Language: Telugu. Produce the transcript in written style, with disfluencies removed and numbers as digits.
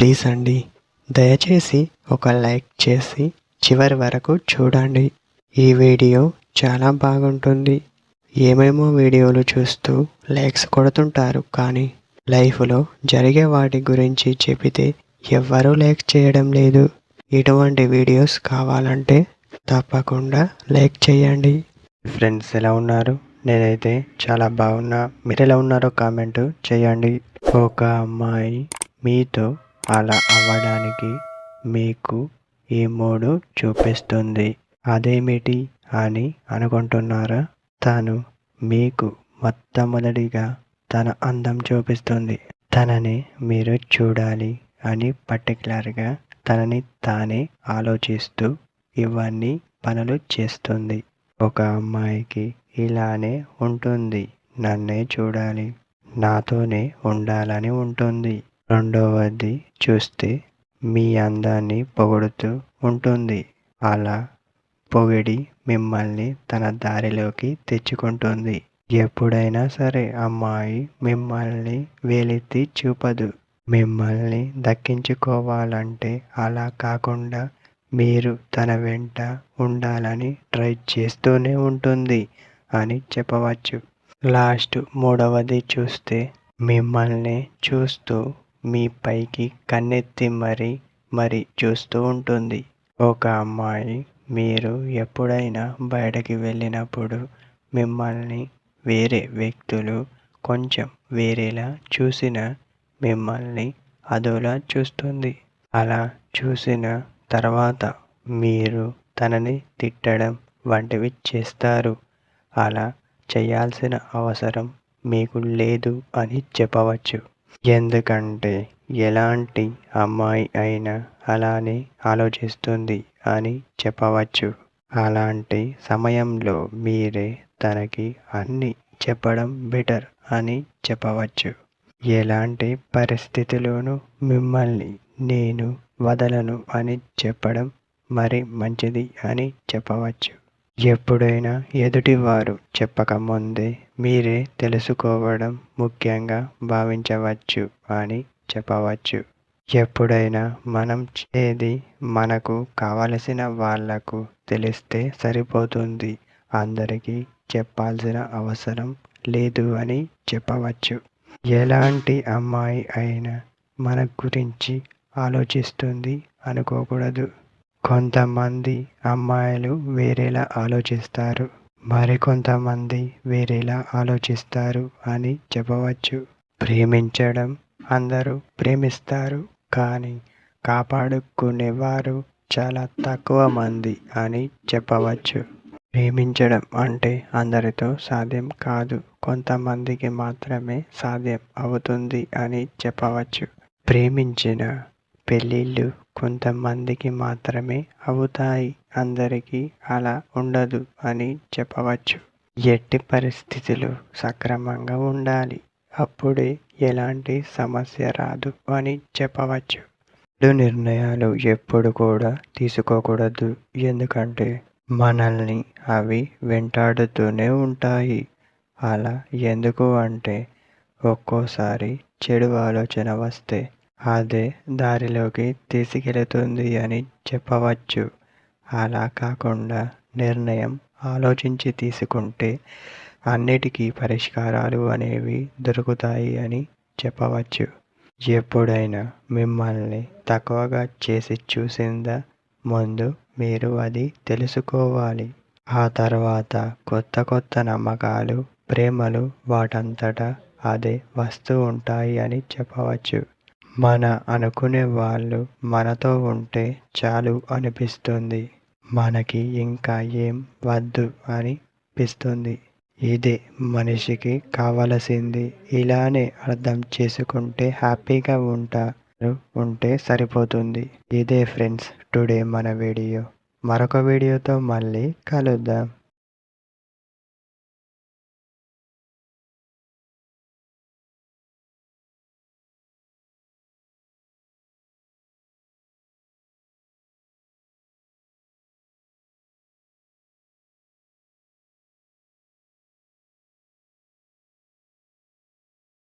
ప్లీజ్ అండి, దయచేసి ఒక లైక్ చేసి చివరి వరకు చూడండి. ఈ వీడియో చాలా బాగుంటుంది. ఏమేమో వీడియోలు చూస్తూ లైక్స్ కొడుతుంటారు, కానీ లైఫ్లో జరిగే వాటి గురించి చెబితే ఎవ్వరూ లైక్ చేయడం లేదు. ఇటువంటి వీడియోస్ కావాలంటే తప్పకుండా లైక్ చేయండి. ఫ్రెండ్స్, ఎలా ఉన్నారు? నేనైతే చాలా బాగున్నా. మీరు ఎలా ఉన్నారో కామెంట్ చేయండి. ఒక అమ్మాయి మీతో అలా అవ్వడానికి మీకు ఈ మూడు చూపిస్తుంది. అదేమిటి అని అనుకుంటున్నారా? తను మీకు మొట్టమొదటిగా తన అందం చూపిస్తుంది. తనని మీరు చూడాలి అని పర్టికులర్గా తనని తానే ఆలోచిస్తూ ఇవన్నీ పనులు చేస్తుంది. ఒక అమ్మాయికి ఇలానే ఉంటుంది. నన్నే చూడాలి, నాతోనే ఉండాలని ఉంటుంది. రెండవది చూస్తే మీ అందాన్ని పొగుడుతూ ఉంటుంది. అలా పొగిడి మిమ్మల్ని తన దారిలోకి తెచ్చుకుంటుంది. ఎప్పుడైనా సరే అమ్మాయి మిమ్మల్ని వేలెత్తి చూపదు. మిమ్మల్ని దక్కించుకోవాలంటే అలా కాకుండా మీరు తన వెంట ఉండాలని ట్రై చేస్తూనే ఉంటుంది అని చెప్పవచ్చు. లాస్ట్ మూడవది చూస్తే మిమ్మల్ని చూస్తూ మీ పైకి కన్నెత్తి మరి చూస్తూ ఉంటుంది. ఒక అమ్మాయి మీరు ఎప్పుడైనా బయటకి వెళ్ళినప్పుడు మిమ్మల్ని వేరే వ్యక్తులు కొంచెం వేరేలా చూసినా మిమ్మల్ని అదోలా చూస్తుంది. అలా చూసిన తర్వాత మీరు తనని తిట్టడం వంటివి చేస్తారు. అలా చేయాల్సిన అవసరం మీకు లేదు అని చెప్పవచ్చు. ఎందుకంటే ఎలాంటి అమ్మాయి అయినా అలానే ఆలోచిస్తుంది అని చెప్పవచ్చు. అలాంటి సమయంలో మీరే తనకి అన్నీ చెప్పడం బెటర్ అని చెప్పవచ్చు. ఎలాంటి పరిస్థితిలోనూ మిమ్మల్ని నేను వదలను అని చెప్పడం మరి మంచిది అని చెప్పవచ్చు. ఎప్పుడైనా ఎదుటివారు చెప్పకముందే మీరే తెలుసుకోవడం ముఖ్యంగా భావించవచ్చు అని చెప్పవచ్చు. ఎప్పుడైనా మనం ఏది మనకు కావలసిన వాళ్లకు తెలిస్తే సరిపోతుంది. అందరికీ చెప్పాల్సిన అవసరం లేదు అని చెప్పవచ్చు. ఎలాంటి అమ్మాయి అయినా మన గురించి ఆలోచిస్తుంది అనుకోకూడదు. కొంతమంది అమ్మాయిలు వేరేలా ఆలోచిస్తారు, మరికొంతమంది వేరేలా ఆలోచిస్తారు అని చెప్పవచ్చు. ప్రేమించడం అందరూ ప్రేమిస్తారు, కానీ కాపాడుకునేవారు చాలా తక్కువ మంది అని చెప్పవచ్చు. ప్రేమించడం అంటే అందరితో సాధ్యం కాదు, కొంతమందికి మాత్రమే సాధ్యం అవుతుంది అని చెప్పవచ్చు. ప్రేమించిన పెళ్ళిళ్ళు కొంతమందికి మాత్రమే అవుతాయి, అందరికీ అలా ఉండదు అని చెప్పవచ్చు. ఎట్టి పరిస్థితులు సక్రమంగా ఉండాలి, అప్పుడే ఎలాంటి సమస్య రాదు అని చెప్పవచ్చు. నిర్ణయాలు ఎప్పుడు కూడా తీసుకోకూడదు, ఎందుకంటే మనల్ని అవి వెంటాడుతూనే ఉంటాయి. అలా ఎందుకు అంటే ఒక్కోసారి చెడు ఆలోచన వస్తే అదే దారిలోకి తీసుకెళుతుంది అని చెప్పవచ్చు. అలా కాకుండా నిర్ణయం ఆలోచించి తీసుకుంటే అన్నిటికీ పరిష్కారాలు అనేవి దొరుకుతాయి అని చెప్పవచ్చు. ఎప్పుడైనా మిమ్మల్ని తక్కువగా చేసి చూసిందా? ముందు మీరు అది తెలుసుకోవాలి. ఆ తర్వాత కొత్త నమ్మకాలు, ప్రేమలు వాటంతటా అదే వస్తూ ఉంటాయి అని చెప్పవచ్చు. మన అనుకునే వాళ్ళు మనతో ఉంటే చాలు అనిపిస్తుంది. మనకి ఇంకా ఏం వద్దు అనిపిస్తుంది. ఇదే మనిషికి కావలసింది. ఇలానే అర్థం చేసుకుంటే హ్యాపీగా ఉంటే సరిపోతుంది. ఇదే ఫ్రెండ్స్ టుడే మన వీడియో. మరొక వీడియోతో మళ్ళీ కలుద్దాం.